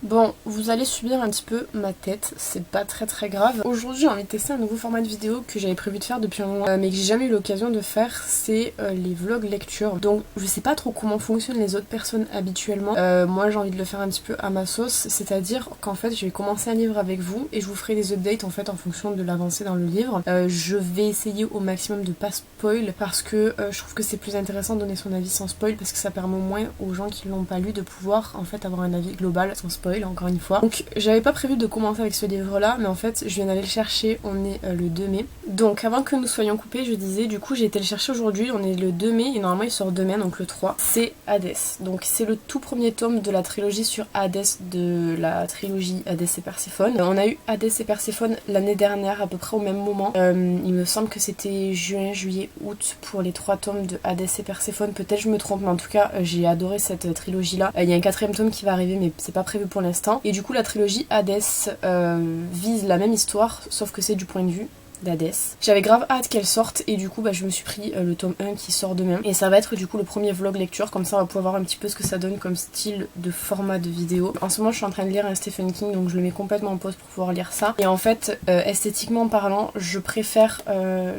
Bon, vous allez subir un petit peu ma tête, c'est pas très grave. Aujourd'hui j'ai envie de tester un nouveau format de vidéo que j'avais prévu de faire depuis un moment mais que j'ai jamais eu l'occasion de faire, c'est les vlogs lecture. Donc je sais pas trop comment fonctionnent les autres personnes habituellement, moi j'ai envie de le faire un petit peu à ma sauce, c'est-à-dire qu'en fait je vais commencer un livre avec vous et je vous ferai des updates en fait en fonction de l'avancée dans le livre. Je vais essayer au maximum de pas spoil parce que je trouve que c'est plus intéressant de donner son avis sans spoil parce que ça permet au moins aux gens qui l'ont pas lu de pouvoir en fait avoir un avis global sans spoil encore une fois. Donc j'avais pas prévu de commencer avec ce livre là mais en fait je viens d'aller le chercher, on est le 2 mai. Donc avant que nous soyons coupés je disais du coup j'ai été le chercher aujourd'hui, on est le 2 mai et normalement il sort demain donc le 3. C'est Hadès. Donc c'est le tout premier tome de la trilogie sur Hadès de la trilogie Hadès et Perséphone. On a eu Hadès et Perséphone l'année dernière à peu près au même moment. Il me semble que c'était juin, juillet, août pour les 3 tomes de Hadès et Perséphone. Peut-être je me trompe mais en tout cas j'ai adoré cette trilogie là. Il y a un 4ème tome qui va arriver mais c'est pas prévu pour l'instant. Et du coup la trilogie Hadès vise la même histoire sauf que c'est du point de vue d'Hadès. J'avais grave hâte qu'elle sorte et du coup je me suis pris le tome 1 qui sort demain et ça va être du coup le premier vlog lecture, comme ça on va pouvoir voir un petit peu ce que ça donne comme style de format de vidéo. En ce moment je suis en train de lire un Stephen King donc je le mets complètement en pause pour pouvoir lire ça et en fait esthétiquement parlant je préfère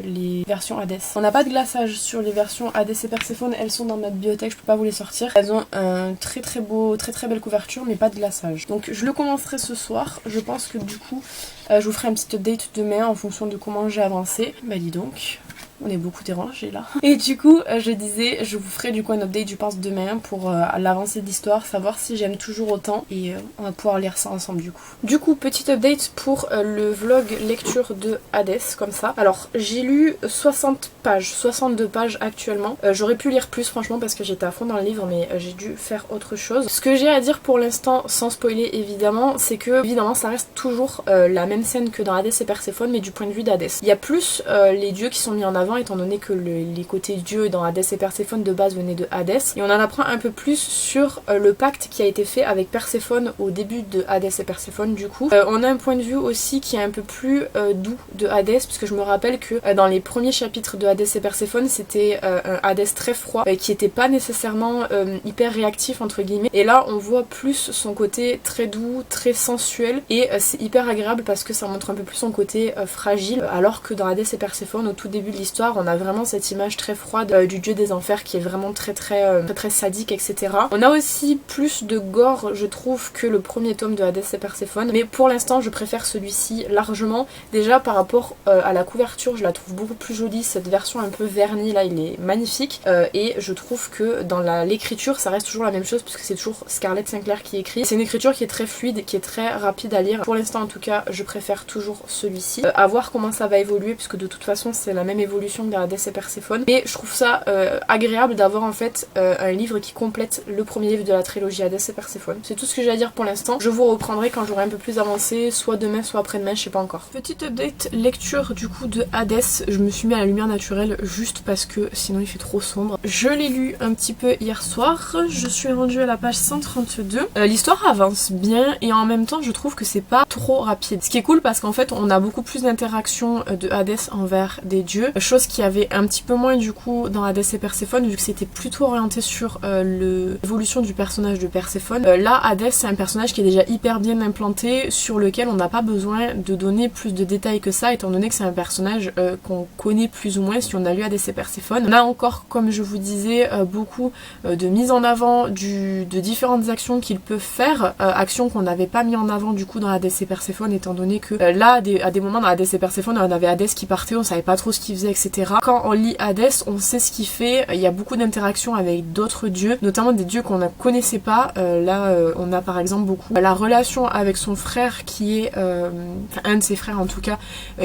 les versions Hadès. On n'a pas de glaçage sur les versions Hadès et Perséphone, elles sont dans ma bibliothèque, je peux pas vous les sortir. Elles ont un très beau, très belle couverture mais pas de glaçage. Donc je le commencerai ce soir, je pense que du coup je vous ferai un petit update demain en fonction de comment j'ai avancé. Bah dis donc, on est beaucoup dérangés là. Et du coup je disais, je vous ferai du coup un update je pense demain pour l'avancée de l'histoire, savoir si j'aime toujours autant et on va pouvoir lire ça ensemble du coup. Du coup petit update pour le vlog lecture de Hadès comme ça. Alors j'ai lu 60 pages, 62 pages actuellement. J'aurais pu lire plus franchement parce que j'étais à fond dans le livre mais j'ai dû faire autre chose. Ce que j'ai à dire pour l'instant sans spoiler évidemment c'est que évidemment ça reste toujours la même scène que dans Hadès et Perséphone mais du point de vue d'Hadès. Il y a plus les dieux qui sont mis en avant étant donné que les côtés dieux dans Hadès et Perséphone de base venaient de Hadès et on en apprend un peu plus sur le pacte qui a été fait avec Perséphone au début de Hadès et Perséphone du coup. On a un point de vue aussi qui est un peu plus doux de Hadès puisque je me rappelle que dans les premiers chapitres de Hadès et Perséphone c'était un Hadès très froid qui était pas nécessairement hyper réactif entre guillemets et là on voit plus son côté très doux, très sensuel et c'est hyper agréable parce que ça montre un peu plus son côté fragile alors que dans Hadès et Perséphone au tout début de l'histoire on a vraiment cette image très froide du dieu des enfers qui est vraiment très sadique etc. On a aussi plus de gore je trouve que le premier tome de Hadès et Perséphone mais pour l'instant je préfère celui-ci largement. Déjà par rapport à la couverture je la trouve beaucoup plus jolie, cette version un peu vernie là il est magnifique et je trouve que dans l'écriture ça reste toujours la même chose puisque c'est toujours Scarlett Sinclair qui écrit. C'est une écriture qui est très fluide, qui est très rapide à lire. Pour l'instant en tout cas je préfère toujours celui-ci. À voir comment ça va évoluer puisque de toute façon c'est la même évolution que Hadès et Perséphone mais je trouve ça agréable d'avoir en fait un livre qui complète le premier livre de la trilogie Hadès et Perséphone. C'est tout ce que j'ai à dire pour l'instant. Je vous reprendrai quand j'aurai un peu plus avancé, soit demain soit après-demain, je sais pas encore. Petite update lecture du coup de Hadès, je me suis mis à la lumière naturelle juste parce que sinon il fait trop sombre. Je l'ai lu un petit peu hier soir, je suis rendue à la page 132. L'histoire avance bien et en même temps je trouve que c'est pas trop rapide. Ce qui est cool parce qu'en fait on a beaucoup plus d'interactions de Hadès envers des dieux, chose qui avait un petit peu moins du coup dans Hadès et Perséphone vu que c'était plutôt orienté sur l'évolution du personnage de Perséphone. Là Hadès c'est un personnage qui est déjà hyper bien implanté sur lequel on n'a pas besoin de donner plus de détails que ça étant donné que c'est un personnage qu'on connaît plus ou moins si on a lu Hadès et Perséphone. On a encore comme je vous disais beaucoup de mise en avant de différentes actions qu'il peut faire, actions qu'on n'avait pas mis en avant du coup dans Hadès et Perséphone étant donné que là à des moments dans Hadès et Perséphone on avait Hadès qui partait, on savait pas trop ce qu'il faisait etc. Quand on lit Hadès on sait ce qu'il fait, il y a beaucoup d'interactions avec d'autres dieux, notamment des dieux qu'on ne connaissait pas. Là on a par exemple beaucoup la relation avec son frère qui est un de ses frères en tout cas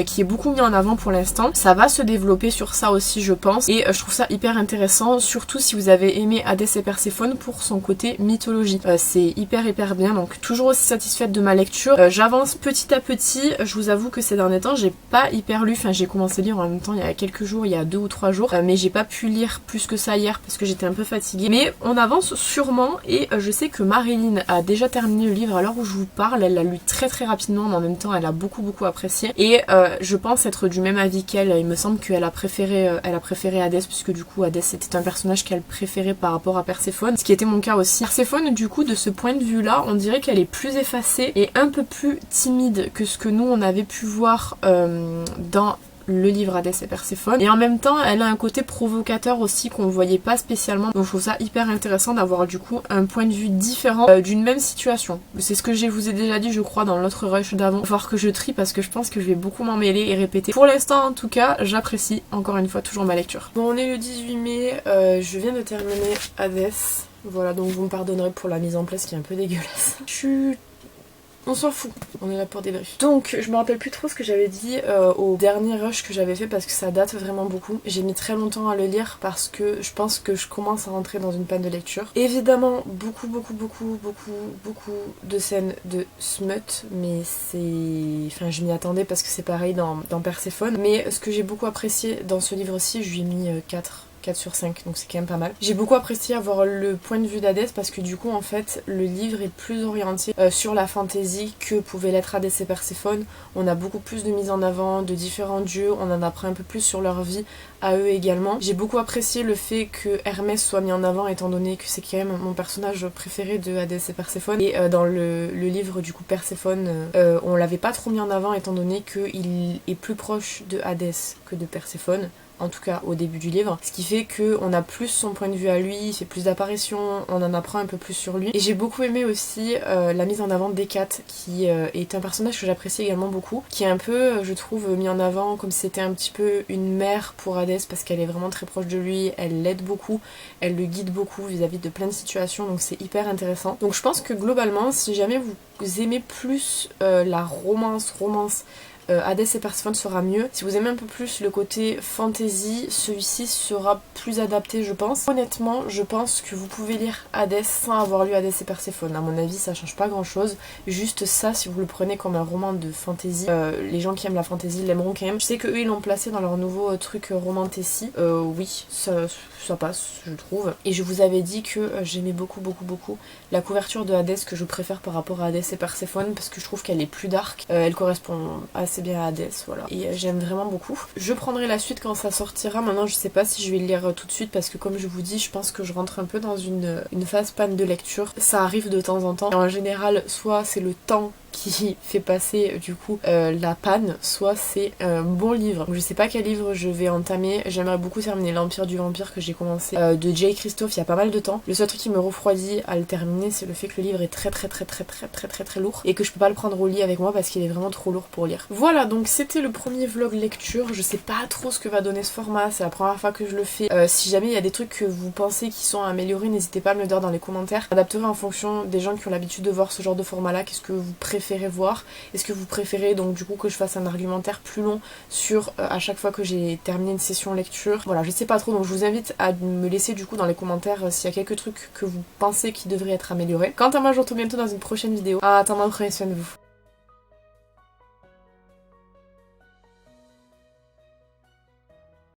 qui est beaucoup mis en avant pour l'instant. Ça va se développer sur ça aussi je pense et je trouve ça hyper intéressant surtout si vous avez aimé Hadès et Perséphone pour son côté mythologie. C'est hyper bien donc toujours aussi satisfaite de ma lecture. J'avance petit à petit, je vous avoue que ces derniers temps j'ai pas hyper lu, enfin j'ai commencé à lire en même temps il y a quelques quelques jours, il y a 2 ou 3 jours, mais j'ai pas pu lire plus que ça hier parce que j'étais un peu fatiguée. Mais on avance sûrement et je sais que Marilyn a déjà terminé le livre à l'heure où je vous parle. Elle l'a lu très très rapidement, mais en même temps elle a beaucoup apprécié. Et je pense être du même avis qu'elle. Il me semble qu'elle a préféré Hadès, puisque du coup Hadès était un personnage qu'elle préférait par rapport à Perséphone, ce qui était mon cas aussi. Perséphone, du coup, de ce point de vue là, on dirait qu'elle est plus effacée et un peu plus timide que ce que nous on avait pu voir dans le livre Hadès et Perséphone, et en même temps elle a un côté provocateur aussi qu'on voyait pas spécialement, donc je trouve ça hyper intéressant d'avoir du coup un point de vue différent d'une même situation. C'est ce que je vous ai déjà dit je crois dans l'autre rush d'avant. Il va falloir que je trie parce que je pense que je vais beaucoup m'en mêler et répéter. Pour l'instant en tout cas j'apprécie encore une fois toujours ma lecture. Bon, on est le 18 mai, je viens de terminer Hadès, voilà, donc vous me pardonnerez pour la mise en place qui est un peu dégueulasse. On s'en fout, on est là pour débrief. Donc je me rappelle plus trop ce que j'avais dit au dernier rush que j'avais fait parce que ça date vraiment beaucoup. J'ai mis très longtemps à le lire parce que je pense que je commence à rentrer dans une panne de lecture. Évidemment beaucoup de scènes de smut, mais c'est... Enfin je m'y attendais parce que c'est pareil dans Perséphone. Mais ce que j'ai beaucoup apprécié dans ce livre-ci, je lui ai mis 4 sur 5, donc c'est quand même pas mal. J'ai beaucoup apprécié avoir le point de vue d'Hadès parce que du coup en fait le livre est plus orienté sur la fantaisie que pouvait l'être Hadès et Perséphone. On a beaucoup plus de mise en avant de différents dieux, on en apprend un peu plus sur leur vie à eux également. J'ai beaucoup apprécié le fait que Hermès soit mis en avant étant donné que c'est quand même mon personnage préféré de Hadès et Perséphone. Et dans le livre du coup Perséphone, on l'avait pas trop mis en avant étant donné qu'il est plus proche de Hadès que de Perséphone. En tout cas au début du livre, ce qui fait qu'on a plus son point de vue à lui, il fait plus d'apparitions, on en apprend un peu plus sur lui. Et j'ai beaucoup aimé aussi la mise en avant d'Hécate, qui est un personnage que j'apprécie également beaucoup, qui est un peu, je trouve, mis en avant comme si c'était un petit peu une mère pour Hadès, parce qu'elle est vraiment très proche de lui, elle l'aide beaucoup, elle le guide beaucoup vis-à-vis de plein de situations, donc c'est hyper intéressant. Donc je pense que globalement, si jamais vous aimez plus la romance, Hadès et Perséphone sera mieux. Si vous aimez un peu plus le côté fantasy, celui-ci sera plus adapté je pense. Honnêtement, je pense que vous pouvez lire Hadès sans avoir lu Hadès et Perséphone. À mon avis, ça change pas grand chose. Juste ça, si vous le prenez comme un roman de fantasy, les gens qui aiment la fantasy l'aimeront quand même. Je sais qu'eux ils l'ont placé dans leur nouveau truc romantasy. Oui, ça passe, je trouve. Et je vous avais dit que j'aimais beaucoup la couverture de Hadès, que je préfère par rapport à Hadès et Perséphone parce que je trouve qu'elle est plus dark. Elle correspond assez bien à Hadès, voilà. Et j'aime vraiment beaucoup. Je prendrai la suite quand ça sortira. Maintenant, je sais pas si je vais le lire tout de suite parce que comme je vous dis, je pense que je rentre un peu dans une phase panne de lecture. Ça arrive de temps en temps. Et en général, soit c'est le temps qui fait passer du coup la panne, soit c'est un bon livre. Donc, je sais pas quel livre je vais entamer. J'aimerais beaucoup terminer l'Empire du Vampire que j'ai commencé de J. Christophe il y a pas mal de temps. Le seul truc qui me refroidit à le terminer, c'est le fait que le livre est très lourd et que je peux pas le prendre au lit avec moi parce qu'il est vraiment trop lourd pour lire. Voilà, donc c'était le premier vlog lecture. Je sais pas trop ce que va donner ce format, c'est la première fois que je le fais. Si jamais il y a des trucs que vous pensez qui sont améliorés, n'hésitez pas à me le dire dans les commentaires. J'adapterai en fonction des gens qui ont l'habitude de voir ce genre de format là. Qu'est-ce que vous préférez voir? Est-ce que vous préférez donc du coup que je fasse un argumentaire plus long sur à chaque fois que j'ai terminé une session lecture? Voilà, je sais pas trop, donc je vous invite à me laisser du coup dans les commentaires s'il y a quelques trucs que vous pensez qui devraient être améliorés. Quant à moi, je vous retrouve bientôt dans une prochaine vidéo. En attendant, prenez soin de vous.